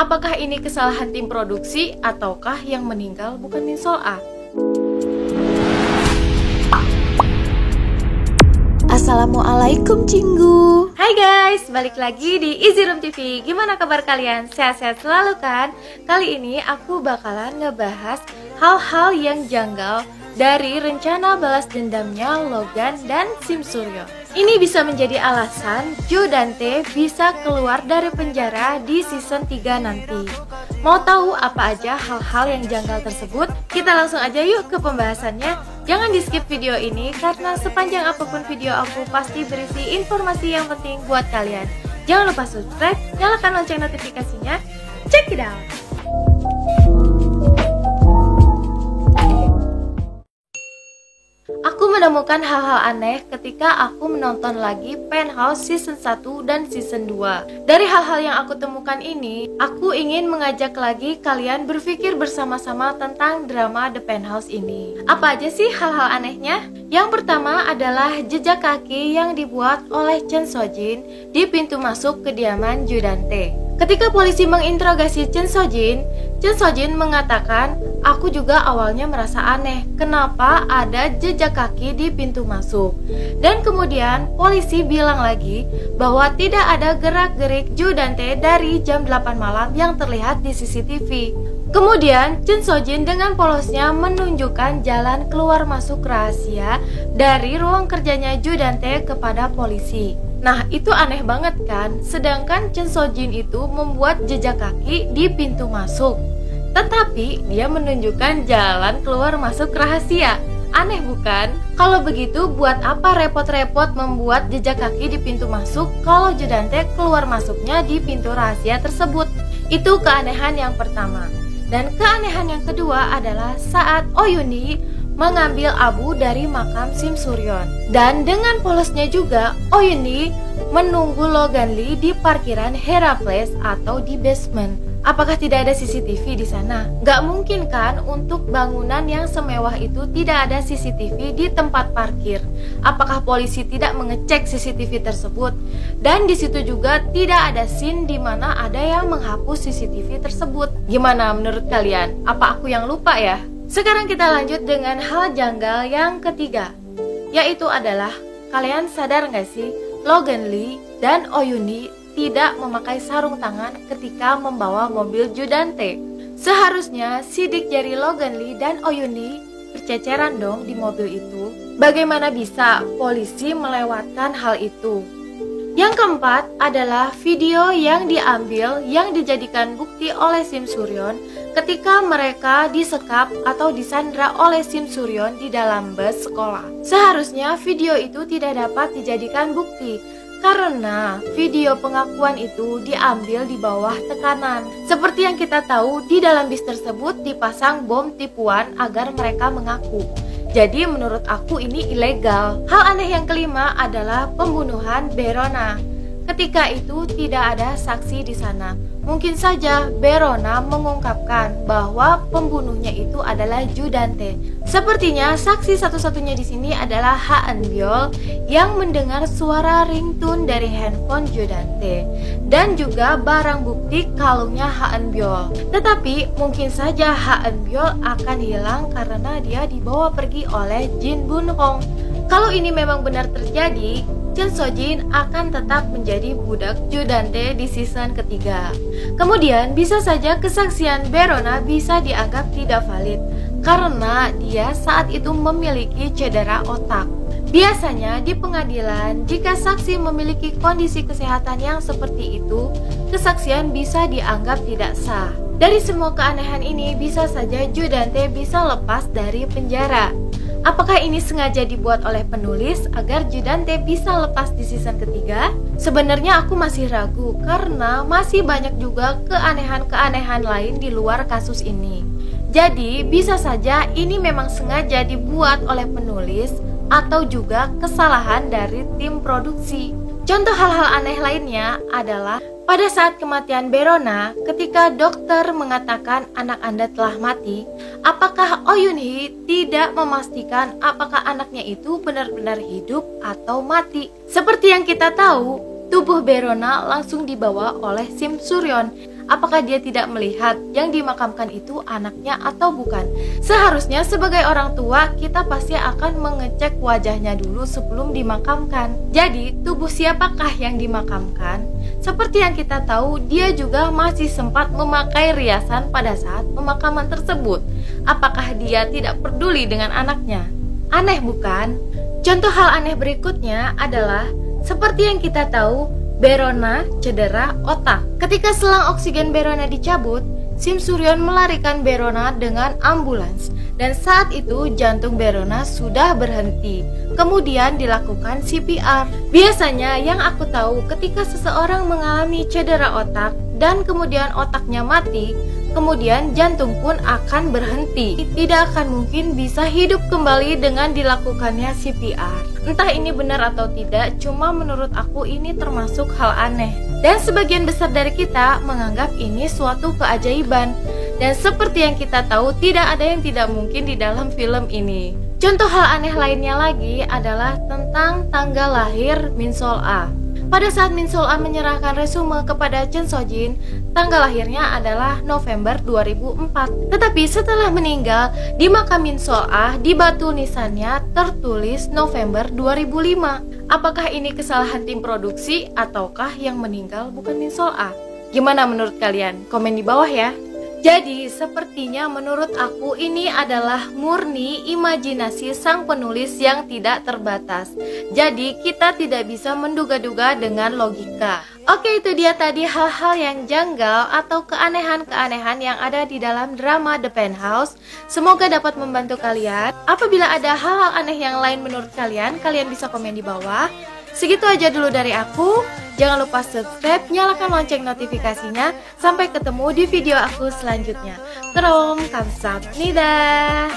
Apakah ini kesalahan tim produksi ataukah yang meninggal bukan Min Sol A? Assalamualaikum Cinggu. Hai guys, balik lagi di Easy Room TV. Gimana kabar kalian? Sehat-sehat selalu kan? Kali ini aku bakalan ngebahas hal-hal yang janggal dari rencana balas dendamnya Logan dan Sim Suryo. Ini bisa menjadi alasan Jo dan Tae bisa keluar dari penjara di season 3 nanti. Mau tahu apa aja hal-hal yang janggal tersebut? Kita langsung aja yuk ke pembahasannya. Jangan di skip video ini karena sepanjang apapun video aku pasti berisi informasi yang penting buat kalian. Jangan lupa subscribe, nyalakan lonceng notifikasinya. Check it out! Aku menemukan hal-hal aneh ketika aku menonton lagi Penthouse season 1 dan season 2. Dari hal-hal yang aku temukan ini, aku ingin mengajak lagi kalian berpikir bersama-sama tentang drama The Penthouse ini. Apa aja sih hal-hal anehnya? Yang pertama adalah jejak kaki yang dibuat oleh Chen Sojin di pintu masuk kediaman Jo dan Tae. Ketika polisi menginterogasi Chen Sojin mengatakan, "Aku juga awalnya merasa aneh, kenapa ada jejak kaki di pintu masuk." Dan kemudian polisi bilang lagi bahwa tidak ada gerak-gerik Jo dan Tae dari jam 8 malam yang terlihat di CCTV. Kemudian Chen Sojin dengan polosnya menunjukkan jalan keluar masuk rahasia dari ruang kerjanya Jo dan Tae kepada polisi. Nah, itu aneh banget kan? Sedangkan Chen Sojin itu membuat jejak kaki di pintu masuk, tetapi dia menunjukkan jalan keluar masuk rahasia. Aneh bukan? Kalau begitu, buat apa repot-repot membuat jejak kaki di pintu masuk kalau Jo dan Tae keluar masuknya di pintu rahasia tersebut? Itu keanehan yang pertama. Dan keanehan yang kedua adalah saat Oh Yoon-hee mengambil abu dari makam Sim Suryon. Dan dengan polosnya juga, Oh Yoon-hee menunggu Logan Lee di parkiran Hera Place atau di basement. Apakah tidak ada CCTV di sana? Gak mungkin kan untuk bangunan yang semewah itu tidak ada CCTV di tempat parkir. Apakah polisi tidak mengecek CCTV tersebut? Dan di situ juga tidak ada scene di mana ada yang menghapus CCTV tersebut. Gimana menurut kalian? Apa aku yang lupa ya? Sekarang kita lanjut dengan hal janggal yang ketiga, yaitu adalah kalian sadar gak sih Logan Lee dan Oh Yoon-hee tidak memakai sarung tangan ketika membawa mobil Jo dan Tae. Seharusnya sidik jari Logan Lee dan Oh Yoon-hee berceceran dong di mobil itu. Bagaimana bisa polisi melewatkan hal itu? Yang keempat adalah video yang diambil yang dijadikan bukti oleh Sim Suryon ketika mereka disekap atau disandra oleh Sim Suryon di dalam bus sekolah. Seharusnya video itu tidak dapat dijadikan bukti karena video pengakuan itu diambil di bawah tekanan. Seperti yang kita tahu, di dalam bis tersebut dipasang bom tipuan agar mereka mengaku. Jadi menurut aku ini ilegal. Hal aneh yang kelima adalah pembunuhan Berona. Ketika itu tidak ada saksi di sana. Mungkin saja Berona mengungkapkan bahwa pembunuhnya itu adalah Jo dan Tae. Sepertinya saksi satu-satunya di sini adalah Ha Eun Byul yang mendengar suara ringtone dari handphone Jo dan Tae dan juga barang bukti kalungnya Ha Eun Byul. Tetapi mungkin saja Ha Eun Byul akan hilang karena dia dibawa pergi oleh Jin Bun Hong. Kalau ini memang benar terjadi, Chen Sojin akan tetap menjadi budak Jo dan Tae di season ketiga. Kemudian bisa saja kesaksian Berona bisa dianggap tidak valid karena dia saat itu memiliki cedera otak. Biasanya di pengadilan, jika saksi memiliki kondisi kesehatan yang seperti itu, kesaksian bisa dianggap tidak sah. Dari semua keanehan ini, bisa saja Jo dan Tae bisa lepas dari penjara. Apakah ini sengaja dibuat oleh penulis agar Jo dan Tae bisa lepas di season ketiga? Sebenarnya aku masih ragu karena masih banyak juga keanehan-keanehan lain di luar kasus ini. Jadi bisa saja ini memang sengaja dibuat oleh penulis atau juga kesalahan dari tim produksi. Contoh hal-hal aneh lainnya adalah pada saat kematian Berona, ketika dokter mengatakan anak Anda telah mati, apakah Oh Yoon-hee tidak memastikan apakah anaknya itu benar-benar hidup atau mati? Seperti yang kita tahu, tubuh Berona langsung dibawa oleh Sim Suryon. Apakah dia tidak melihat yang dimakamkan itu anaknya atau bukan? Seharusnya sebagai orang tua, kita pasti akan mengecek wajahnya dulu sebelum dimakamkan. Jadi, tubuh siapakah yang dimakamkan? Seperti yang kita tahu, dia juga masih sempat memakai riasan pada saat pemakaman tersebut. Apakah dia tidak peduli dengan anaknya? Aneh bukan? Contoh hal aneh berikutnya adalah seperti yang kita tahu, Berona cedera otak. Ketika selang oksigen Berona dicabut, Sim Suryon melarikan Berona dengan ambulans. Dan saat itu jantung Berona sudah berhenti. Kemudian dilakukan CPR. Biasanya yang aku tahu ketika seseorang mengalami cedera otak dan kemudian otaknya mati, kemudian jantung pun akan berhenti. Tidak akan mungkin bisa hidup kembali dengan dilakukannya CPR. Entah ini benar atau tidak, cuma menurut aku ini termasuk hal aneh. Dan sebagian besar dari kita menganggap ini suatu keajaiban. Dan seperti yang kita tahu, tidak ada yang tidak mungkin di dalam film ini. Contoh hal aneh lainnya lagi adalah tentang tanggal lahir Min Sol A. Pada saat Min Sol A menyerahkan resume kepada Chen Sojin, tanggal lahirnya adalah November 2004. Tetapi setelah meninggal, di makam Min Sol A, di batu nisannya tertulis November 2005. Apakah ini kesalahan tim produksi ataukah yang meninggal bukan Min Sol A? Gimana menurut kalian? Komen di bawah ya. Jadi, sepertinya menurut aku ini adalah murni imajinasi sang penulis yang tidak terbatas. Jadi, kita tidak bisa menduga-duga dengan logika. Oke, itu dia tadi hal-hal yang janggal atau keanehan-keanehan yang ada di dalam drama The Penthouse. Semoga dapat membantu kalian. Apabila ada hal-hal aneh yang lain menurut kalian, kalian bisa komen di bawah. Segitu aja dulu dari aku. Jangan lupa subscribe, nyalakan lonceng notifikasinya. Sampai ketemu di video aku selanjutnya. Krom, kamsahamnida.